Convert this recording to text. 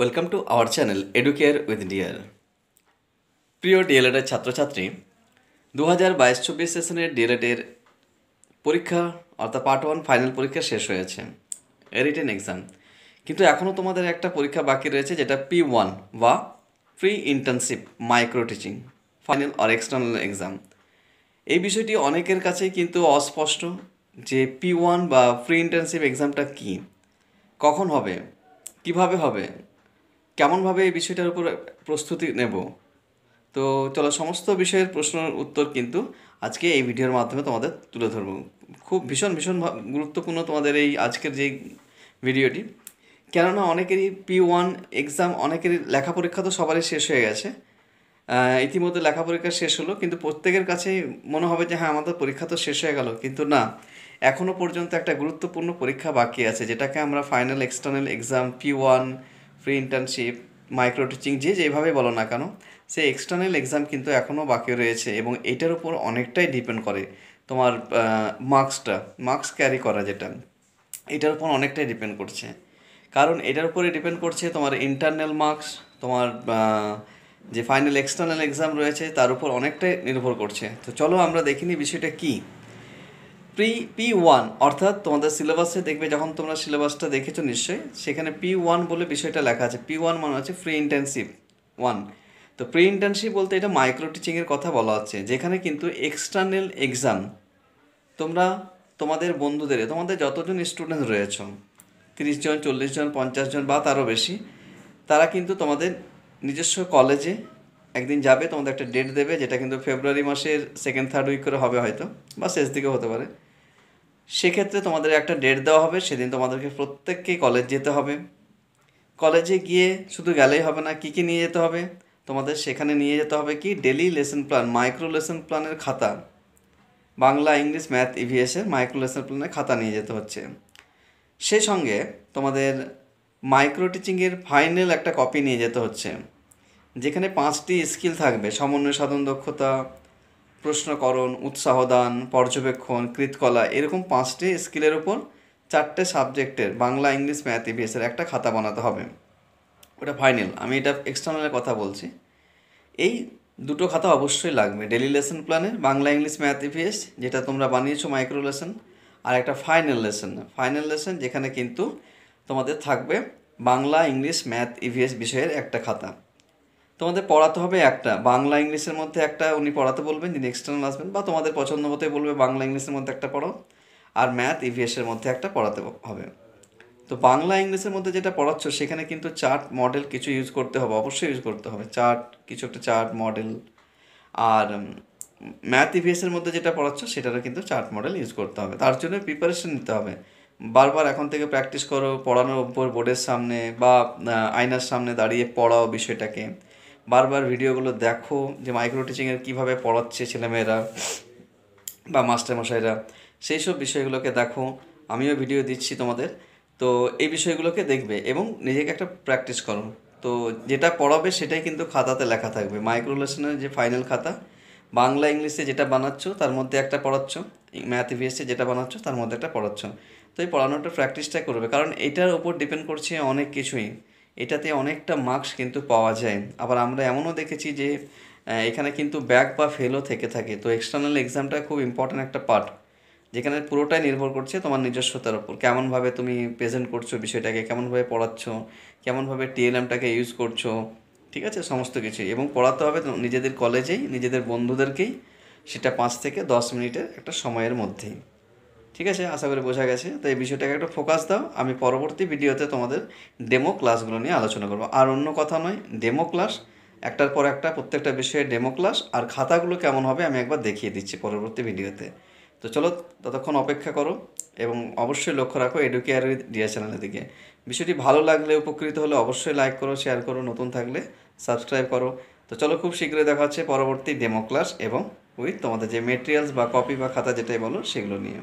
Welcome to our channel Educare with dear. প্রিয় ডিএলএডের ছাত্রছাত্রী, 2022-24 সেশনের ডিএলএডের পরীক্ষা অর্থাৎ পার্ট 1 ফাইনাল পরীক্ষা শেষ হয়েছে, রিটেন এক্সাম। কিন্তু এখনও তোমাদের একটা পরীক্ষা বাকি রয়েছে, যেটা P1 বা pre internship micro teaching final or external exam. এই বিষয়টি অনেকের কাছেই কিন্তু অস্পষ্ট যে P1 বা প্রি ইন্টার্নশিপ এক্সামটা কী, কখন হবে, কিভাবে হবে, কেমনভাবে এই বিষয়টার উপর প্রস্তুতি নেব। তো চলো, সমস্ত বিষয়ের প্রশ্নের উত্তর কিন্তু আজকে এই ভিডিওর মাধ্যমে তোমাদের তুলে ধরবো। খুব ভীষণ গুরুত্বপূর্ণ তোমাদের এই আজকের যে ভিডিওটি, কেননা অনেকেরই P1 এক্সাম, অনেকেরই লেখা পরীক্ষা তো সবারই শেষ হয়ে গেছে। ইতিমধ্যে লেখা পরীক্ষা শেষ হলো, কিন্তু প্রত্যেকের কাছেই মনে হবে যে হ্যাঁ, আমাদের পরীক্ষা তো শেষ হয়ে গেল, কিন্তু না, এখনও পর্যন্ত একটা গুরুত্বপূর্ণ পরীক্ষা বাকি আছে, যেটাকে আমরা final external exam, P1 pre internship micro teaching যেভাবে বলো না কেন, সেই এক্সটার্নাল এক্সাম কিন্তু এখনও বাকি রয়েছে। এবং এটার উপর অনেকটাই ডিপেন্ড করে তোমার মার্কস ক্যারি করা, যেটা এটার উপর অনেকটাই ডিপেন্ড করছে। কারণ এটার উপরে ডিপেন্ড করছে তোমার ইন্টারনাল মার্কস, তোমার যে ফাইনাল এক্সটার্নাল এক্সাম রয়েছে তার উপর অনেকটাই নির্ভর করছে। তো চলো আমরা দেখিনি বিষয়টা কী। P1 অর্থাৎ তোমাদের সিলেবাসে দেখবে, যখন তোমরা সিলেবাসটা দেখেছো নিশ্চয়ই, সেখানে P1 বলে বিষয়টা লেখা আছে। P1 মানে হচ্ছে প্রি ইন্টার্নশিপ 1। তো প্রি ইন্টার্নশিপ বলতে এটা মাইক্রো টিচিংয়ের কথা বলা হচ্ছে, যেখানে কিন্তু এক্সটার্নাল এক্সাম তোমরা তোমাদের বন্ধুদের, তোমাদের যতজন স্টুডেন্ট রয়েছে, 30 জন, 40 জন, 50 জন বা তারও বেশি, তারা কিন্তু তোমাদের নিজস্ব কলেজে একদিন যাবে, তোমাদের একটা ডেট দেবে, যেটা কিন্তু ফেব্রুয়ারি মাসের 2nd-3rd উইক করে হবে হয়তো, বা শেষ দিকে হতে পারে। সেক্ষেত্রে তোমাদের একটা ডেট দেওয়া হবে, সেদিন তোমাদেরকে প্রত্যেককেই কলেজ যেতে হবে। কলেজে গিয়ে শুধু গেলেই হবে না, কী নিয়ে যেতে হবে তোমাদের? সেখানে নিয়ে যেতে হবে কি, daily lesson plan, micro lesson প্ল্যানের খাতা, বাংলা, ইংলিশ, ম্যাথ, ইভিএসের মাইক্রো লেসন প্ল্যানের খাতা নিয়ে যেতে হচ্ছে। সেই সঙ্গে তোমাদের মাইক্রো টিচিংয়ের ফাইনাল একটা কপি নিয়ে যেতে হচ্ছে, যেখানে 5টি স্কিল থাকবে: সমন্বয় সাধন দক্ষতা, প্রশ্নকরণ, উৎসাহদান, পর্যবেক্ষণ, কৃতকলা, এরকম 5টি স্কিলের উপর 4টে সাবজেক্টের বাংলা, ইংলিশ, ম্যাথ, ইভিএসের একটা খাতা বানাতে হবে। ওটা ফাইনাল, আমি এটা এক্সটার্নালের কথা বলছি। এই দুটো খাতা অবশ্যই লাগবে, ডেলি লেসন প্ল্যানের বাংলা, ইংলিশ, ম্যাথ, ইভিএস যেটা তোমরা বানিয়েছো মাইক্রো লেসন, আর একটা ফাইনাল লেসন যেখানে কিন্তু তোমাদের থাকবে বাংলা, ইংলিশ, ম্যাথ, ইভিএস বিষয়ের একটা খাতা। তোমাদের পড়াতে হবে একটা বাংলা, ইংলিশের মধ্যে একটা উনি পড়াতে বলবেন, যিনি এক্সটার্নাল আসবেন, বা তোমাদের পছন্দ মতোই বলবে বাংলা, ইংলিশের মধ্যে একটা পড়ো, আর ম্যাথ, ইভিএসের মধ্যে একটা পড়াতে হবে। তো বাংলা, ইংলিশের মধ্যে যেটা পড়াচ্ছ, সেখানে কিন্তু চার্ট মডেল কিছু ইউজ করতে হবে, অবশ্যই ইউজ করতে হবে চার্ট, কিছু একটা চার্ট মডেল। আর ম্যাথ, ইভিএসের মধ্যে যেটা পড়াচ্ছ, সেটারও কিন্তু চার্ট মডেল ইউজ করতে হবে। তার জন্য প্রিপারেশন নিতে হবে, বারবার এখন থেকে প্র্যাকটিস করো, পড়ানোর উপর বোর্ডের সামনে বা আয়নার সামনে দাঁড়িয়ে পড়াও বিষয়টাকে, বারবার ভিডিওগুলো দেখো যে মাইক্রো টিচিংয়ের কীভাবে পড়াচ্ছে ছেলেমেয়েরা বা মাস্টারমশাইরা, সেই সব বিষয়গুলোকে দেখো। আমিও ভিডিও দিচ্ছি তোমাদের, তো এই বিষয়গুলোকে দেখবে এবং নিজেকে একটা প্র্যাকটিস করো। তো যেটা পড়াবে সেটাই কিন্তু খাতাতে লেখা থাকবে। মাইক্রো লেসনের যে ফাইনাল খাতা, বাংলা, ইংলিশে যেটা বানাচ্ছ তার মধ্যে একটা পড়াচ্ছ, ম্যাথ, ইভিএসে যেটা বানাচ্ছ তার মধ্যে একটা পড়াচ্ছ। তো এই পড়ানোটা প্র্যাকটিসটা করবে, কারণ এটার উপর ডিপেন্ড করছে অনেক কিছুই। এটাতে অনেকটা মার্কস কিন্তু পাওয়া যায়। আবার আমরা এমনও দেখেছি যে এখানে কিন্তু ব্যাক বা ফেলও থেকে থাকে। তো এক্সটার্নাল এক্সামটা খুব ইম্পর্ট্যান্ট একটা পার্ট, যেখানে পুরোটাই নির্ভর করছে তোমার নিজস্বতার উপর, কেমনভাবে তুমি প্রেজেন্ট করছো বিষয়টাকে, কেমনভাবে পড়াচ্ছ, কেমনভাবে টিএলএমটাকে ইউজ করছো, ঠিক আছে, সমস্ত কিছুই। এবং পড়াতে হবে নিজেদের কলেজেই, নিজেদের বন্ধুদেরকেই, সেটা 5 থেকে 10 মিনিটের একটা সময়ের মধ্যেই। ঠিক আছে, আশা করি বোঝা গেছে। তো এই বিষয়টাকে একটা ফোকাস দাও। আমি পরবর্তী ভিডিওতে তোমাদের ডেমো ক্লাসগুলো নিয়ে আলোচনা করবো, আর অন্য কথা নয়, ডেমো ক্লাস, একটার পর একটা প্রত্যেকটা বিষয়ে ডেমো ক্লাস, আর খাতাগুলো কেমন হবে আমি একবার দেখিয়ে দিচ্ছি পরবর্তী ভিডিওতে। তো চলো, ততক্ষণ অপেক্ষা করো এবং অবশ্যই লক্ষ্য রাখো এডুকেয়ার উইথ ডিয়ার চ্যানেলের দিকে। বিষয়টি ভালো লাগলে, উপকৃত হলে অবশ্যই লাইক করো, শেয়ার করো, নতুন থাকলে সাবস্ক্রাইব করো। তো চলো, খুব শীঘ্রই দেখা হচ্ছে পরবর্তী ডেমো ক্লাস এবং উইথ তোমাদের যে মেটেরিয়ালস বা কপি বা খাতা যেটাই বলো সেগুলো নিয়ে।